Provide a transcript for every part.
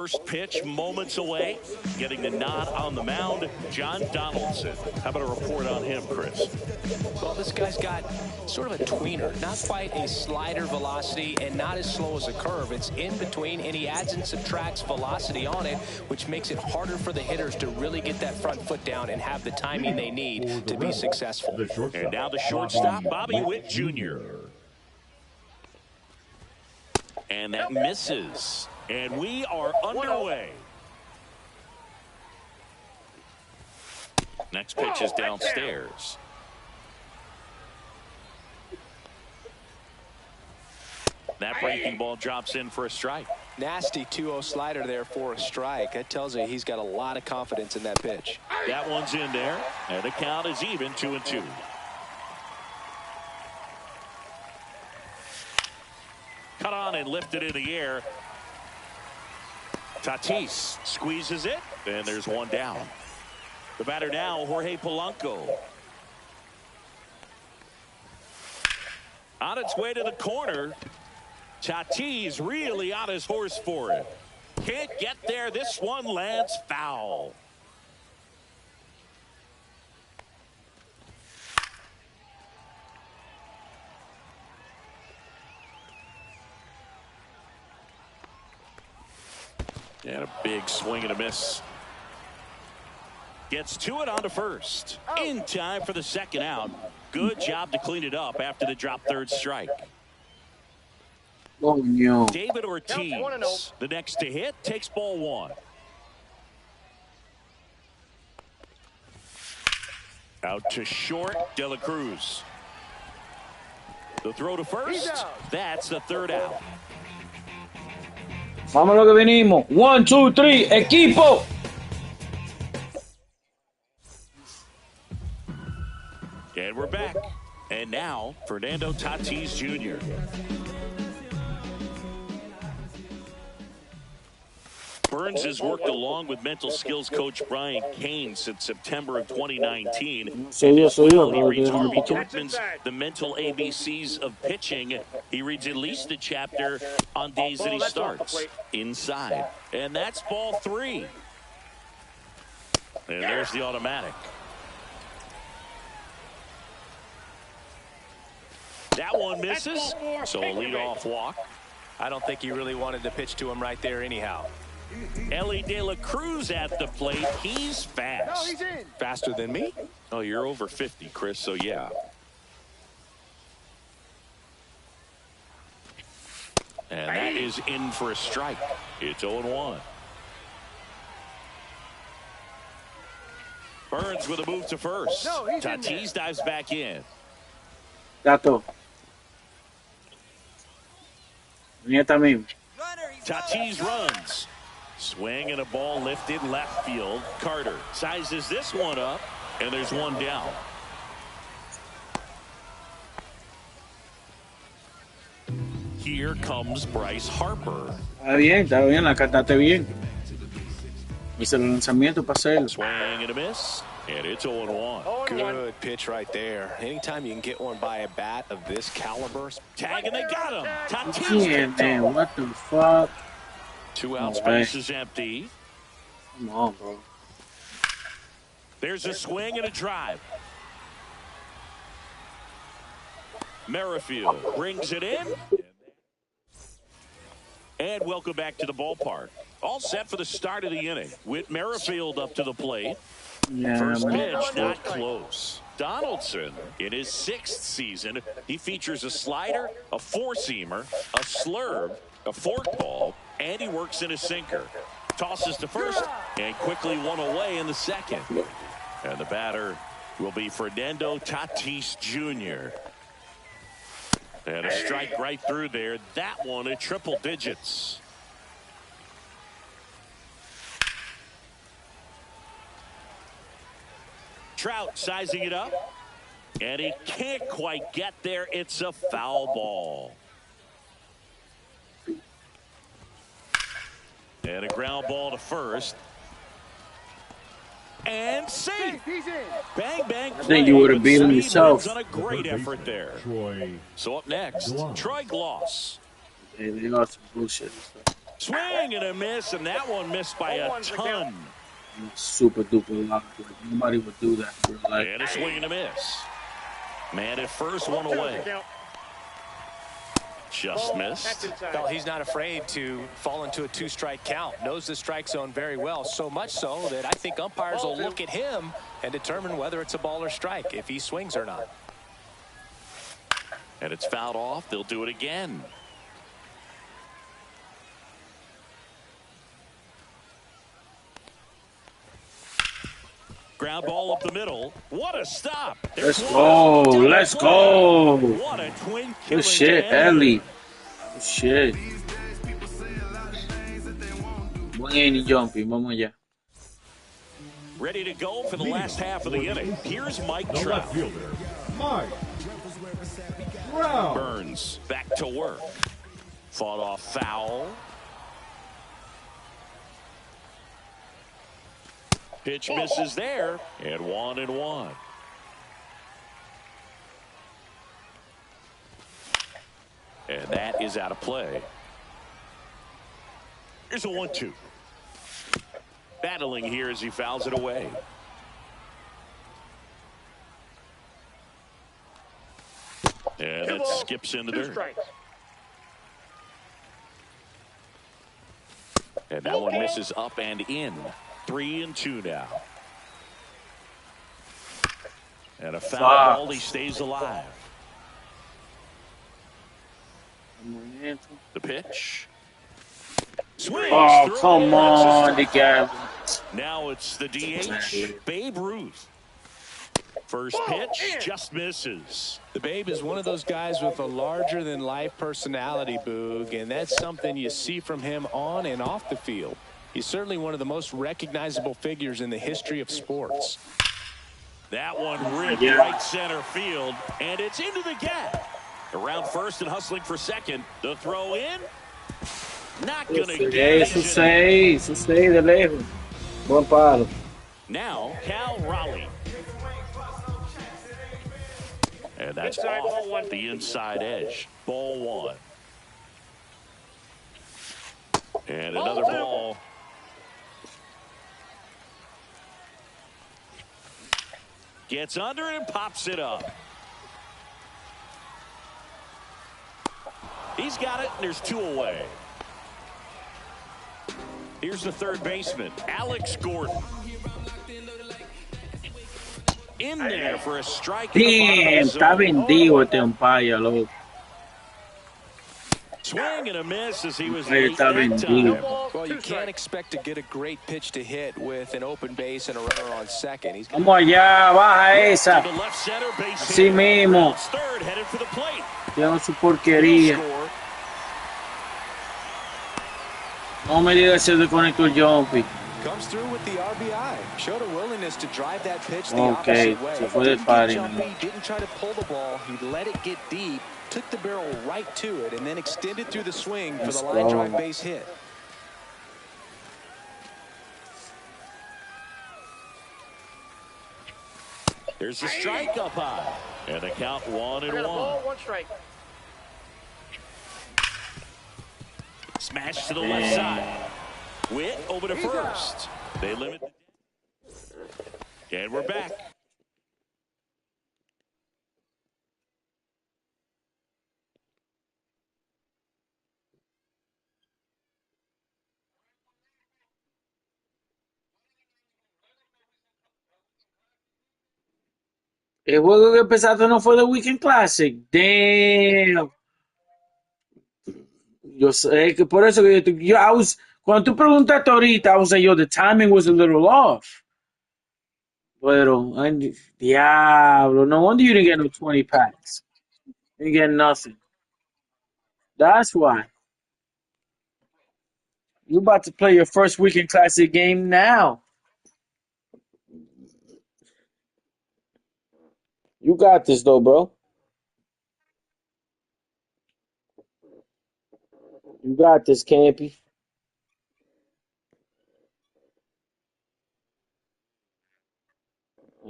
First pitch moments away, getting the nod on the mound, John Donaldson. How about a report on him, Chris? Well, this guy's got sort of a tweener, not quite a slider velocity and not as slow as a curve. It's in between, and he adds and subtracts velocity on it, which makes it harder for the hitters to really get that front foot down and have the timing they need to be successful. And now the shortstop, Bobby Witt Jr. And that misses. And we are underway. Next pitch is downstairs. That breaking ball drops in for a strike. Nasty 2-0 slider there for a strike. That tells you he's got a lot of confidence in that pitch. That one's in there. And the count is even, 2-2. Cut on and lifted in the air. Tatis squeezes it, and there's one down. The batter now, Jorge Polanco. On its way to the corner. Tatis really on his horse for it. Can't get there. This one lands foul. And a big swing and a miss. Gets to it on to first. In time for the second out. Good job to clean it up after the drop third strike. Oh, no. David Ortiz, the next to hit, takes ball one. Out to short, De La Cruz. The throw to first. That's the third out. Vamos lo que venimos. 1, 2, 3, equipo. And we're back. And now, Fernando Tatis Jr. Burns has worked along with mental skills coach Brian Kane since September of 2019. He reads Harvey Dortman's The Mental ABCs of Pitching. He reads at least a chapter on days that he starts inside. And that's ball three. And there's the automatic. That one misses, so a leadoff walk. I don't think he really wanted to pitch to him right there anyhow. Ellie De La Cruz at the plate. He's fast. Faster than me? Oh, you're over 50, Chris, so yeah. And that is in for a strike. It's 0-1. Burns with a move to first. Tatis dives back in. Gato. Tatis runs. Swing and a ball lifted left field. Carter sizes this one up, and there's one down. Here comes Bryce Harper. Está bien, la cantaste bien. Hice el lanzamiento para hacerlo. Swing and a miss, and it's 0-1. Good pitch right there. Anytime you can get one by a bat of this caliber. Tag, and they got him. Tatis. Yeah, man, what the fuck? 2 out, space is empty. Come on, bro. There's a swing and a drive. Merrifield brings it in. And welcome back to the ballpark. All set for the start of the inning. With Merrifield up to the plate. Yeah, First man. pitch, not close. Donaldson, in his 6th season, he features a slider, a four-seamer, a slurve, a forkball, and he works in a sinker. Tosses to first, and quickly one away in the second. And the batter will be Fernando Tatis Jr. And a strike right through there. That one at triple digits. Trout sizing it up. And he can't quite get there. It's a foul ball. And a ground ball to first. And safe. Bang, bang. I think you would have beat him yourself. On a great effort there. So up next, Troy Gloss. They got some bullshit and stuff. Swing and a miss, and that one missed by a ton. Super duper luck. Nobody would do that in real life. And a swing and a miss. Man at first, one away. Just missed. Well, he's not afraid to fall into a two-strike count. Knows the strike zone very well, so much so that I think umpires will look at him and determine whether it's a ball or strike, if he swings or not. And it's fouled off. They'll do it again. Ground ball up the middle. What a stop. Let's go. Let's go. What a twin. Good shit, Ellie. Good shit. Buen inning, Jhompy. Vamos allá. Ready to go for the last half of the inning. Here's Mike Trout. Burns back to work. Fought off foul. Pitch misses there, and 1-1. And that is out of play. Here's a 1-2. Battling here as he fouls it away. And that skips into dirt. And that one misses up and in. 3-2 now. And a foul ball, he stays alive. The pitch. Swings. Oh, come on, the guy. Now it's the DH, Babe Ruth. First pitch just misses. The Babe is one of those guys with a larger-than-life personality, Boog, and that's something you see from him on and off the field. He's certainly one of the most recognizable figures in the history of sports. That one ripped right center field, and it's into the gap. Around first and hustling for second. The throw in. Not going to get it. Eso seis de lejos. Buen palo. Now, Cal Raleigh. And that's off the inside edge. Ball one. And another ball. Gets under it and pops it up. He's got it, and there's two away. Here's the third baseman, Alex Gordon. In there for a strike. Damn, está vendido este umpire, loco. Swing and a miss as he was late that time. Well, you can't expect to get a great pitch to hit with an open base and a runner on second. He's Vamos allá, baja esa. Así mismo. Tiene su porquería. No me digas se desconectó el Jhompy. Comes through with the RBI. Showed a willingness to drive that pitch the Okay, opposite way. se fue del party. Didn't try to pull the ball. He let it get deep, took the barrel right to it, and then extended through the swing for the line drive base hit. There's the strike up high. And the count 1-1. One strike. Smash to the left side. Witt over to first. They limit. And we're back. El juego que empezaste no fue The Weekend Classic. Damn. Yo sé que por eso que cuando tú preguntaste ahorita, I was like, yo, the timing was a little off. Pero, diablo, no wonder you didn't get no 20 packs. You didn't get nothing. That's why. You about to play your first Weekend Classic game now. You got this, though, bro. You got this, Campy.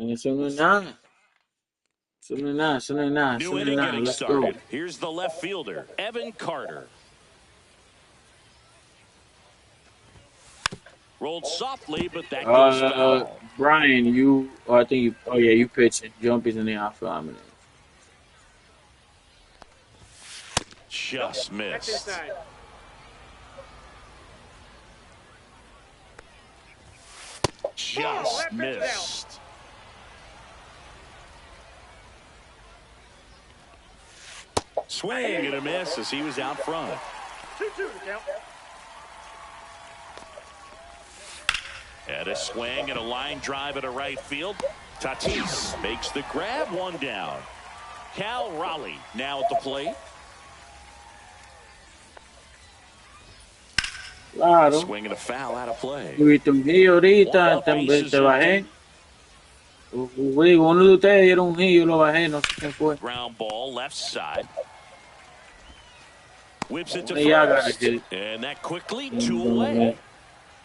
Eso no es nada. Eso no es nada. Eso no es nada. New inning getting started. Here's the left fielder, Evan Carter. Rolled softly, but that goes foul. Brian, I think you. Oh yeah, you pitching. Jhompy's in the outfield. I'm in it. Just missed. Just missed. Swing and a miss as he was out front. 2-2 to count. And a swing and a line drive at a right field. Tatis makes the grab, one down. Cal Raleigh now at the plate. Claro. Swing and a foul out of play. Tuviste un hit ahorita, te bajé. Uno de ustedes dieron un hit, yo lo bajé, no sé quién fue. Ground ball left side. Whips it to first. And that quickly 2 away.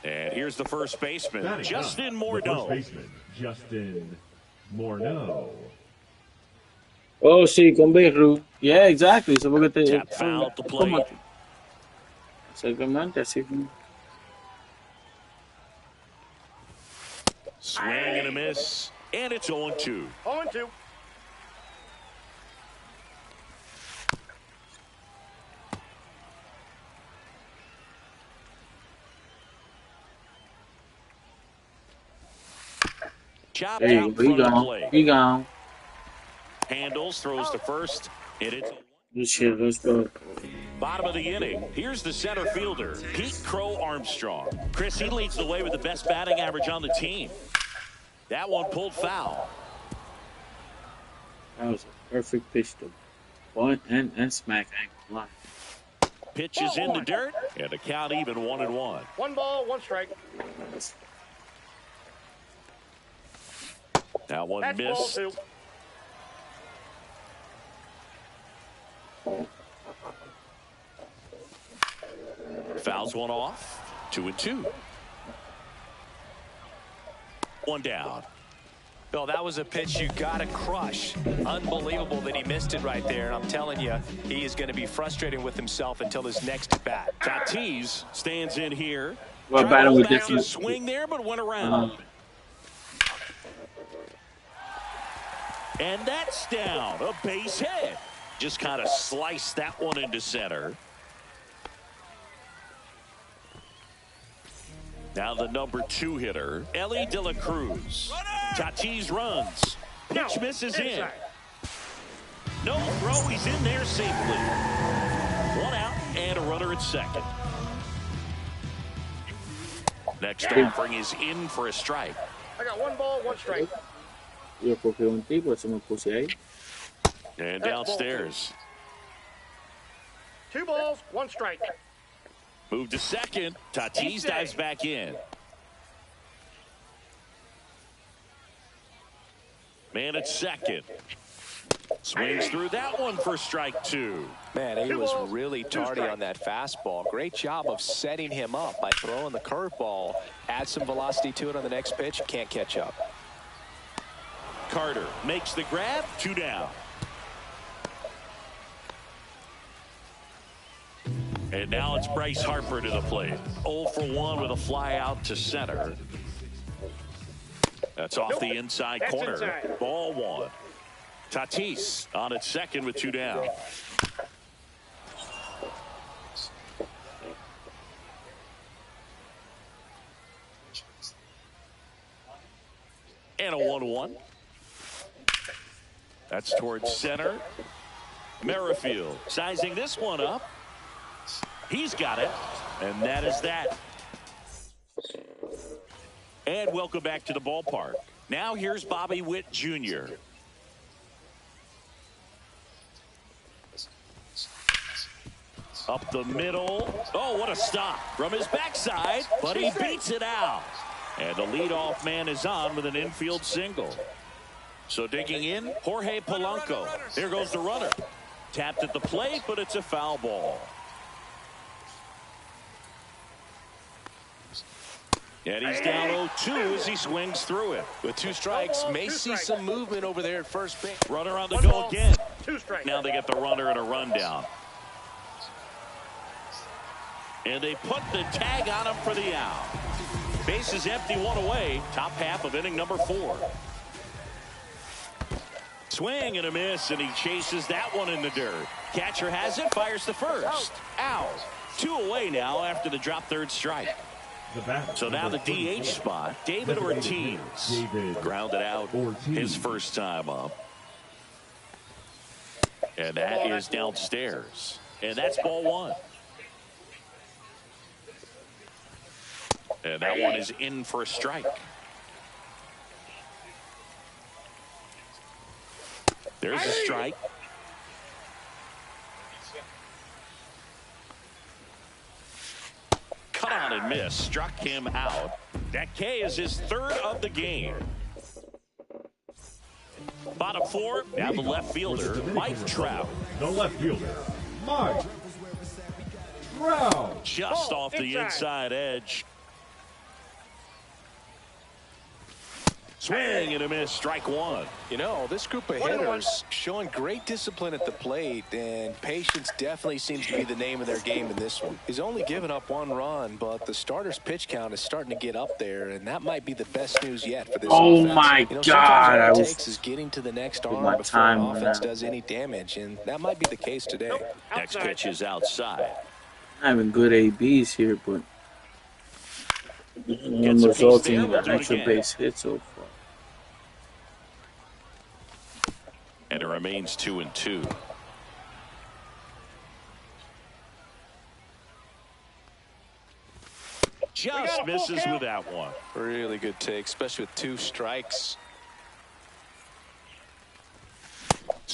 And here's the first baseman, Justin Morneau. Justin Morneau. Oh, sí, con Beirut. Yeah, exactly. So porque te tap foul at the plate. Exactamente, así. Swing and a miss. And it's 0-2. 0-2. Chopped out He front of the gone. plate. He gone. Handles, throws to first. And it's Good shit, let's go. bottom of the inning. Here's the center fielder, Pete Crow Armstrong. Chris, he leads the way with the best batting average on the team. That one pulled foul. That was a perfect pitch to bunt and smack angle line. Pitch is in the dirt, and the count even 1-1. 1 ball, 1 strike. That one That's missed. ball 2. Fouls one off. 2-2. 1 down. Bill, that was a pitch you got to crush. Unbelievable that he missed it right there. And I'm telling you, he is going to be frustrated with himself until his next at bat. Tatis stands in here. Well, battle with this swing there, but went around. And that's down. A base hit. Just kind of sliced that one into center. Now the number 2 hitter, Ellie De La Cruz. Tatis runs. Pitch misses in. No throw. He's in there safely. 1 out and a runner at second. Next offering is in for a strike. I got 1 ball, 1 strike. Yo cogí un tipo, eso me puse ahí. And downstairs. 2 balls, 1 strike. Move to second. Tatis dives back in. Man at second. Swings through that one for strike 2. Man, he was really tardy on that fastball. Great job of setting him up by throwing the curveball. Add some velocity to it on the next pitch. Can't catch up. Carter makes the grab. 2 down. And now it's Bryce Harper to the plate. 0 for 1 with a fly out to center. That's off the inside corner. Ball 1. Tatis on at second with 2 down. And a 1-1. That's towards center. Merrifield sizing this one up. He's got it, and that is that. And welcome back to the ballpark. Now here's Bobby Witt Jr. Up the middle. Oh, what a stop from his backside, but he beats it out. And the leadoff man is on with an infield single. So digging in, Jorge Polanco. Here goes the runner. Tapped at the plate, but it's a foul ball. And he's down 0-2 as he swings through it. With 2 strikes, may see some movement over there at first base. Runner on the go again. 2 strikes. Now they get the runner and a rundown. And they put the tag on him for the out. Bases empty, one away. Top half of inning number 4. Swing and a miss, and he chases that one in the dirt. Catcher has it, fires the first. Out. 2 away now after the drop third strike. So now the DH spot, David Ortiz. Grounded out his first time up. And that is downstairs. And that's ball 1. And that one is in for a strike. There's a strike. Cut on and miss. Struck him out. That K is his 3rd of the game. Bottom 4, now the left fielder, Mike Trout. The left fielder, Mike Trout. Just off the inside edge. Swing and a miss, strike 1. You know, this group of hitters showing great discipline at the plate, and patience definitely seems to be the name of their game in this one. He's only given up 1 run, but the starter's pitch count is starting to get up there, and that might be the best news yet for this offense. My you know, God. all it takes is getting to the next arm before an offense does any damage, and that might be the case today. Next pitch is outside. Having good ABs here, but resulting in an extra base hit so far. And it remains 2-2. Just misses with that one. Really good take, especially with 2 strikes.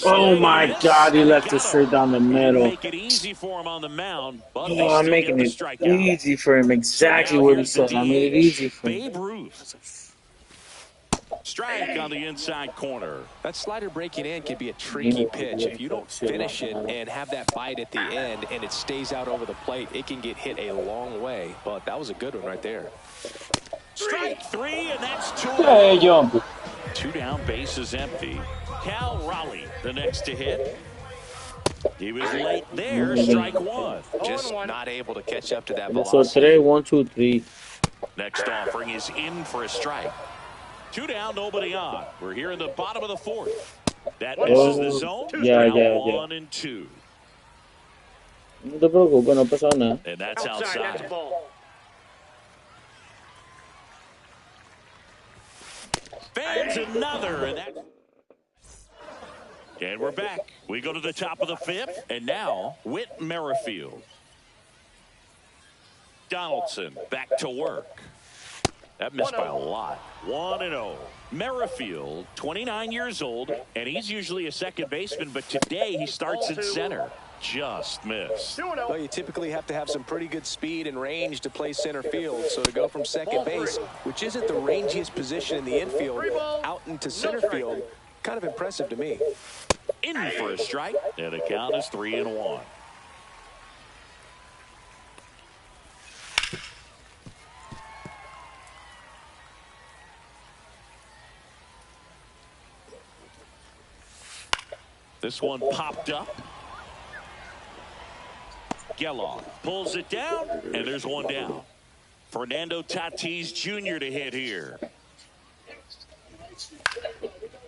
Oh my God, he left it straight down the middle. Make it easy for him on the mound, but I'm making it easy for him. Exactly what he said. I made it easy for him. Babe Ruth. Strike on the inside corner. That slider breaking in can be a tricky pitch. If you don't finish it and have that bite at the end and it stays out over the plate, it can get hit a long way. But that was a good one right there. Strike 3, and that's 2. Hey, Jhompy. 2 down, bases empty. Cal Raleigh, the next to hit. He was late there, strike 1. Just not able to catch up to that So velocity. today, 1, 2, 3. Next offering is in for a strike. 2 down, nobody on. We're here in the bottom of the 4th. That misses the zone. Yeah. 1 and 2. No te preocupes, no pasa nada. And that's That's outside. a ball. Fans another, and we're back. We go to the top of the 5th, and now Whit Merrifield. Donaldson back to work. That missed by a lot. 1-0. Merrifield, 29 years old, and he's usually a second baseman, but today he starts in center. Just missed. Well, you typically have to have some pretty good speed and range to play center field. So to go from second base, which isn't the rangiest position in the infield, out into center field, kind of impressive to me. In for a strike, and the count is 3-1. This one popped up. Geloff pulls it down, and there's 1 down. Fernando Tatis Jr. to hit here.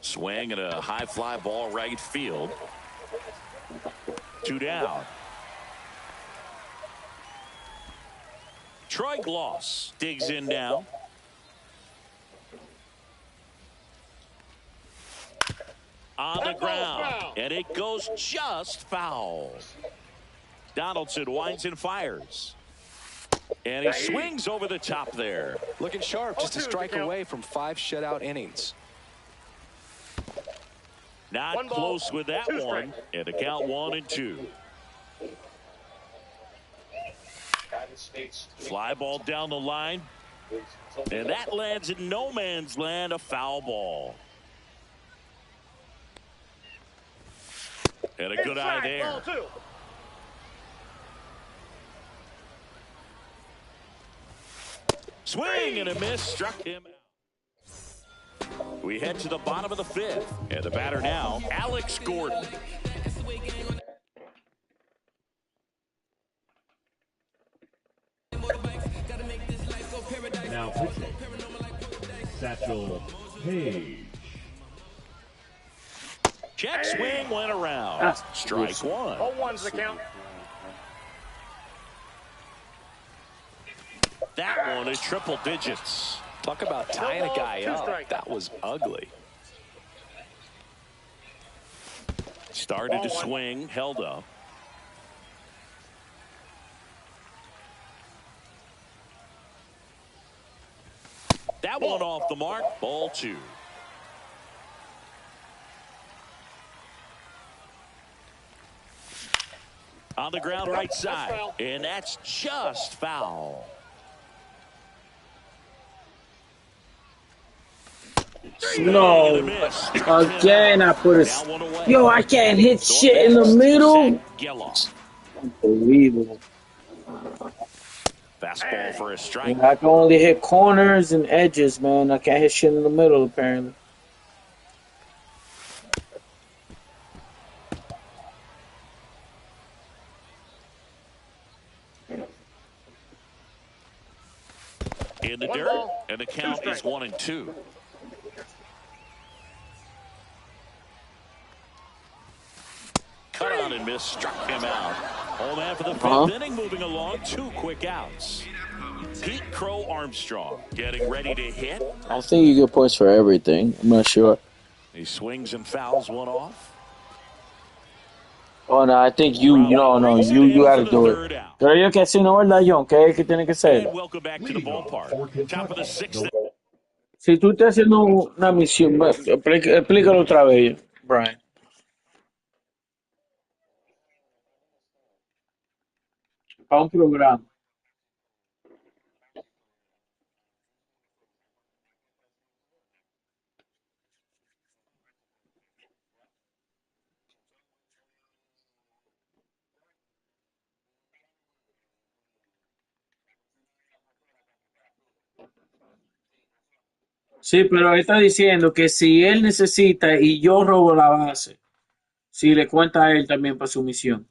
Swing and a high fly ball right field. 2 down. Troy Gloss digs in now. On the ground, and it goes just foul. Donaldson winds and fires. And he swings over the top there. Looking sharp, just a strike away from 5 shutout innings. Not close with that one. And the count 1-2. Fly ball down the line. And that lands in no man's land, a foul ball. And a good eye there. Swing and a miss, struck him out. We head to the bottom of the 5th. And the batter now, Alex Gordon. Now Now pitching, Satchel Paige. Check swing went around. That's Strike one. 0-1's the count. That one is triple digits. Talk about tying a guy up. That was ugly. Started to swing, held up. That one off the mark. Ball two. On the ground right side. And that's just foul. No. Again, I put a... Yo, I can't hit shit in the middle. Unbelievable. Fastball for a strike. I can only hit corners and edges, man. I can't hit shit in the middle, apparently. In the dirt, and the count is 1-2. Cut on and miss, struck him out. Home after the fifth inning, moving along, 2 quick outs. Pete Crow Armstrong getting ready to hit. I think you get points for everything. I'm not sure. He swings and fouls one off. Oh, no, I think you gotta do it. Pero yo que así no, ¿verdad, John? ¿Qué es que tiene que ser? And welcome back to the ballpark. Top of the sixth. Si tú estás haciendo una misión, explícalo otra vez, Brian. Para un programa. Sí, pero él está diciendo que si él necesita y yo robo la base, si le cuenta a él también para su misión.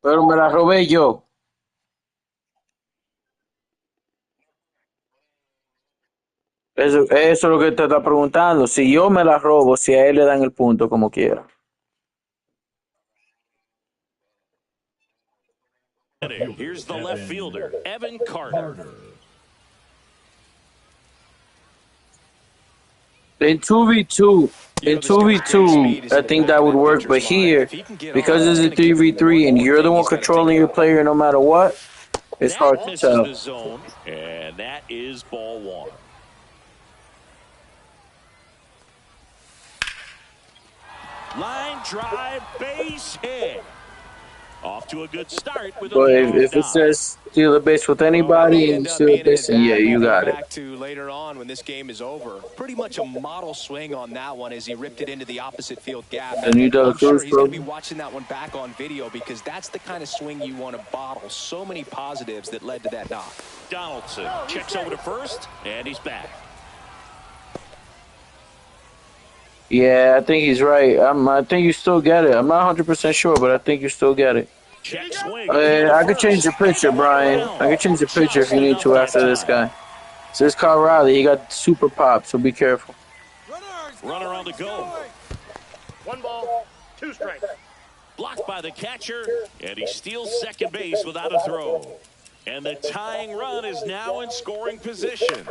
Pero me la robé yo. Eso es lo que te está preguntando. Si yo me la robo, si a él le dan el punto como quiera. Here's the left fielder, Evan Carter. In 2v2, I think that would work. But here, because it's a 3v3 and you're the one controlling your player no matter what, it's hard to tell. The zone, and that is ball one. Line drive, base hit. Off to a good start with But if it says steal a base with anybody and steal a base, then yeah, you got it. Back to later on when this game is over. Pretty much a model swing on that one as he ripped it into the opposite field gap. The new I'm sure Cruz, he's going to be watching that one back on video because that's the kind of swing you want to bottle. So many positives that led to that knock. Donaldson checks over to first, and he's back. Yeah, I think he's right. I think you still get it. I'm not 100% sure, but I think you still get it. Check swing. I could change the picture, Brian. I could change the picture if you need to after this guy. So this Kyle Riley, he got super pop, so be careful. Runner on the go. 1 ball, 2 strikes. Blocked by the catcher, and he steals second base without a throw. And the tying run is now in scoring position.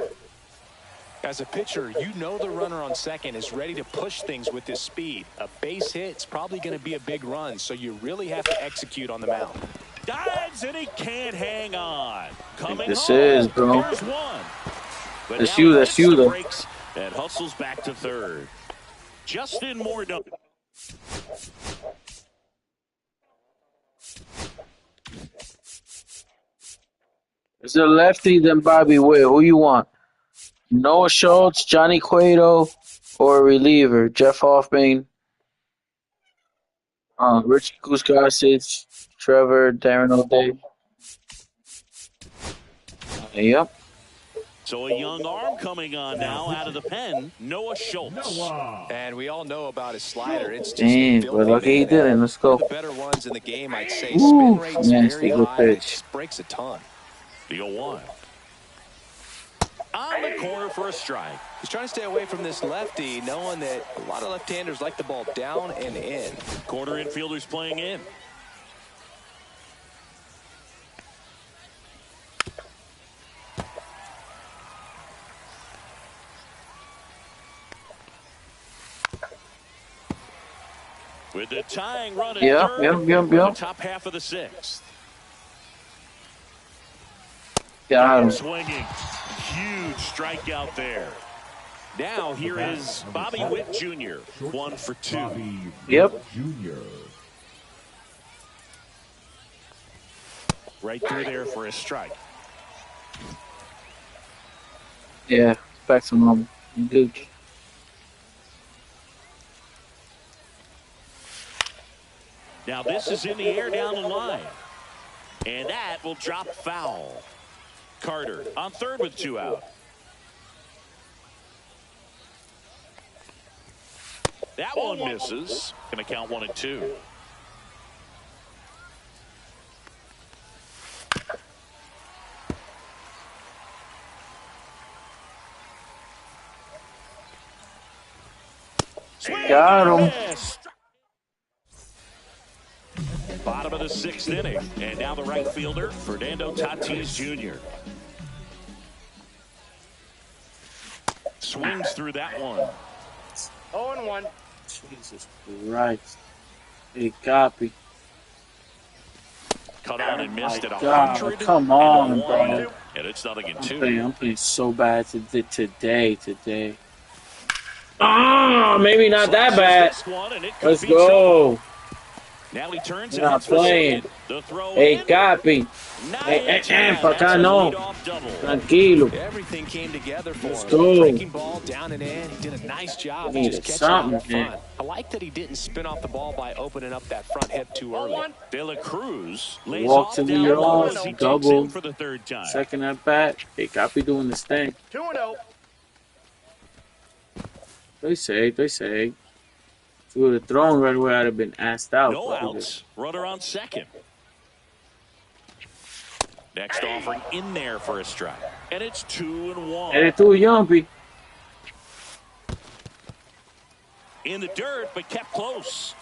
As a pitcher, you know the runner on second is ready to push things with his speed. A base hit's probably going to be a big run, so you really have to execute on the mound. Dives, and he can't hang on. Coming This home, is, bro. Here's one. But That's now you, that's you, though. breaks and hustles back to third. Justin Morneau. It's a lefty, then Bobby Witt. Who you want? Noah Schultz, Johnny Cueto, or a reliever? Jeff Hoffman, Rich Kuzkasic, Trevor, Darren O'Day. Yep. So a young arm coming on now out of the pen, Noah Schultz. And we all know about his slider. It's just Dang, but look he did it. Let's go. the better ones in the game, I'd say. Ooh, Spin rate's nasty very good high. It pitch. just breaks a ton. The 0-1. On the corner for a strike. He's trying to stay away from this lefty, knowing that a lot of left-handers like the ball down and in. Corner infielders playing in. With the tying run at third, the top half of the sixth. Got him. Swinging. Huge strikeout there. Now here is Bobby Witt Jr. 1 for 2. Yep. Right through there for a strike. Yeah, back to normal. Gooch. Now this is in the air down the line. And that will drop foul. Carter on third with 2 out. That one misses. Going to count 1 and 2. Got him. Bottom of the 6th inning. And now the right fielder, Fernando Tatis Jr. Swings through that one. 0-1. Jesus Christ. Hey, copy. Cut on and missed at 100. Come on, bro. And it's nothing in 2. I'm playing so bad today. Ah, maybe not that bad. Let's go. Now he turns and not playing. Hey, copy. Hey, pa acá no. Tranquilo. Everything came together for Let's him. go. Breaking ball down and in. He did a nice job. Needed Just something, catching it man. I like that he didn't spin off the ball by opening up that front hip too early. De La Cruz lays Walk off to down the low yard, as he takes double. in for the 3rd time. Second at bat. Hey, copy doing this thing. 2-0. They say. If you would have thrown right away, I'd have been asked out. No outs. Runner on second. Next offering in there for a strike. And it's 2-1. And it threw Jhompy. In the dirt, but kept close.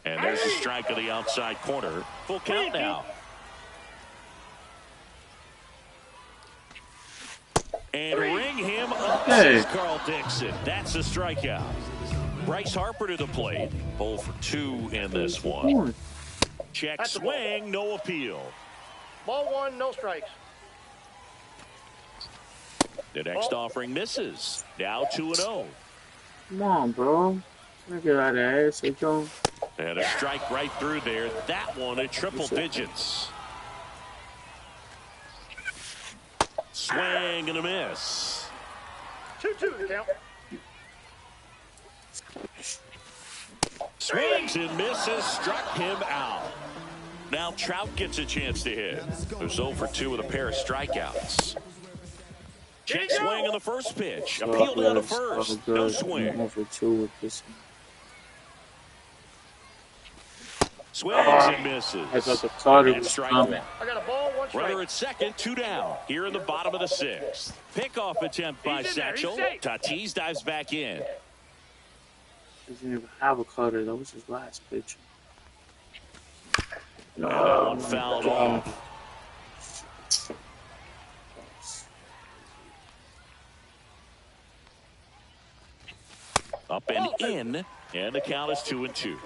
And there's a strike to the outside corner. Full count now. And ring him up, says Carl Dixon. That's a strikeout. Bryce Harper to the plate. 0 for 2 in this one. Check swing, no appeal. Ball 1, no strikes. The next offering misses. Now 2-0. Come on, bro. Look at that ass. Hey, John. And a strike right through there. That one at triple digits. Swing and a miss. 2-2 the count. Swings and misses. Struck him out. Now Trout gets a chance to hit. There's 0 for 2 with a pair of strikeouts. Check swing on the first pitch. Appeal down to first. No swing. 1 for 2 with this one. Swings and misses. I thought the Carter was strike coming. one. I got a ball, 1 strike. Runner at second, 2 down. Here in the bottom of the 6th. Pickoff attempt by Satchel. Tatis dives back in. Doesn't even have a Carter. That was his last pitch. No, that one fouled off. Up and in, and the count is 2-2.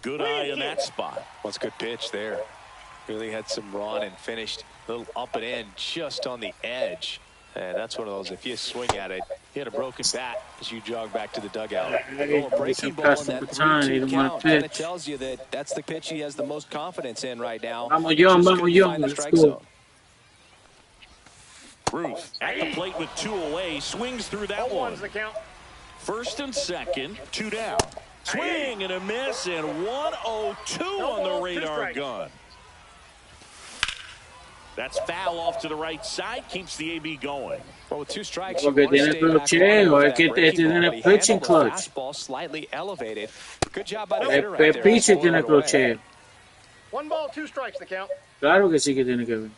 Good eye in that spot. What's a good pitch there. Really had some run and finished a little up and in just on the edge. And that's one of those, if you swing at it, you had a broken bat as you jog back to the dugout. Hey, Breaking ball in that 3-2 count kind of tells you that that's the pitch he has the most confidence in right now. Vamos, young. Let's go. Ruth at the plate with 2 away, swings through that one. The count. First and second, 2 down. Swing and a miss, and 102 on the radar gun. That's foul off to the right side, keeps the AB going. Well, with 2 strikes, you Porque want to tiene stay back clocheo, on es que that breaking ball, tiene but he pitching handled the clutch. fastball slightly elevated. Good job by the El hitter right there. pitcher Swung tiene it away. clocheo. 1 ball, 2 strikes, the count. Claro que sí que tiene que ver.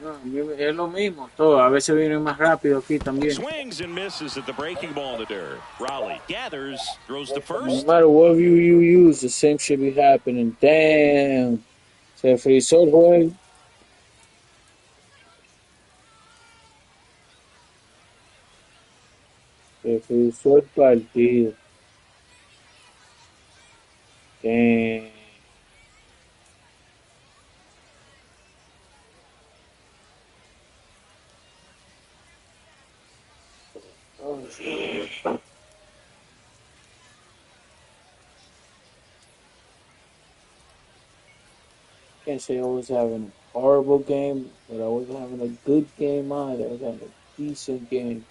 No, es lo mismo, todo. A veces viene más rápido aquí también. Swings and misses at the breaking ball in the dirt. Raleigh gathers, throws the No first. matter what view you use, the same shit be happening. Damn. Se frizó el juego. Se frizó el partido. Damn. Oh, shit. Can't say I was having a horrible game, but I wasn't having a good game either. I was having a decent game.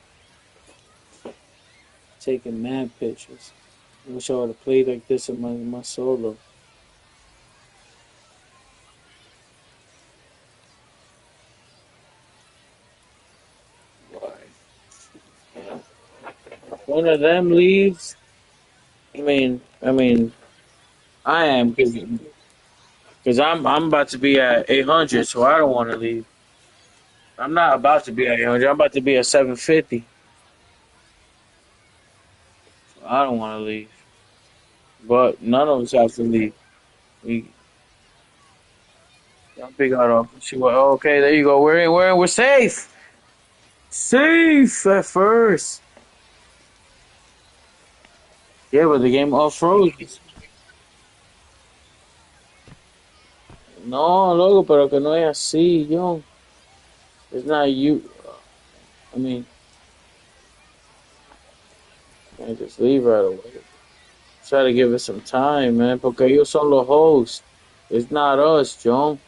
Taking mad pitches. I wish I would have played like this in my solo. One of them leaves. I mean, I am because I'm about to be at 800, so I don't want to leave. I'm not about to be at 800. I'm about to be at 750. So I don't want to leave. But none of us have to leave. We I'll pick out off. See what? Okay, there you go. We're safe. Safe at first. Yeah, but the game all froze. No, loco, pero que no es así, yo. It's not you. I mean, can't just leave right away. Try to give it some time, man, porque ellos son los hosts. It's not us, John.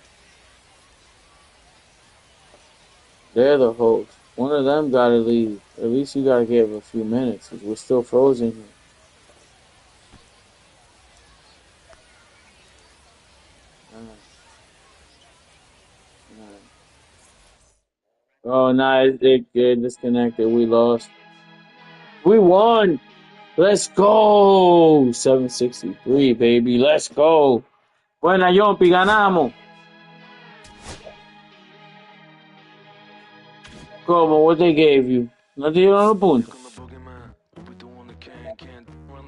They're the hosts. One of them gotta leave. At least you gotta give a few minutes, 'cause we're still frozen here. Oh, nah, it disconnected. We lost. We won. Let's go. 763, baby. Let's go. Buena, Jhompy, ganamos. Como, what they gave you? No te dieron los puntos.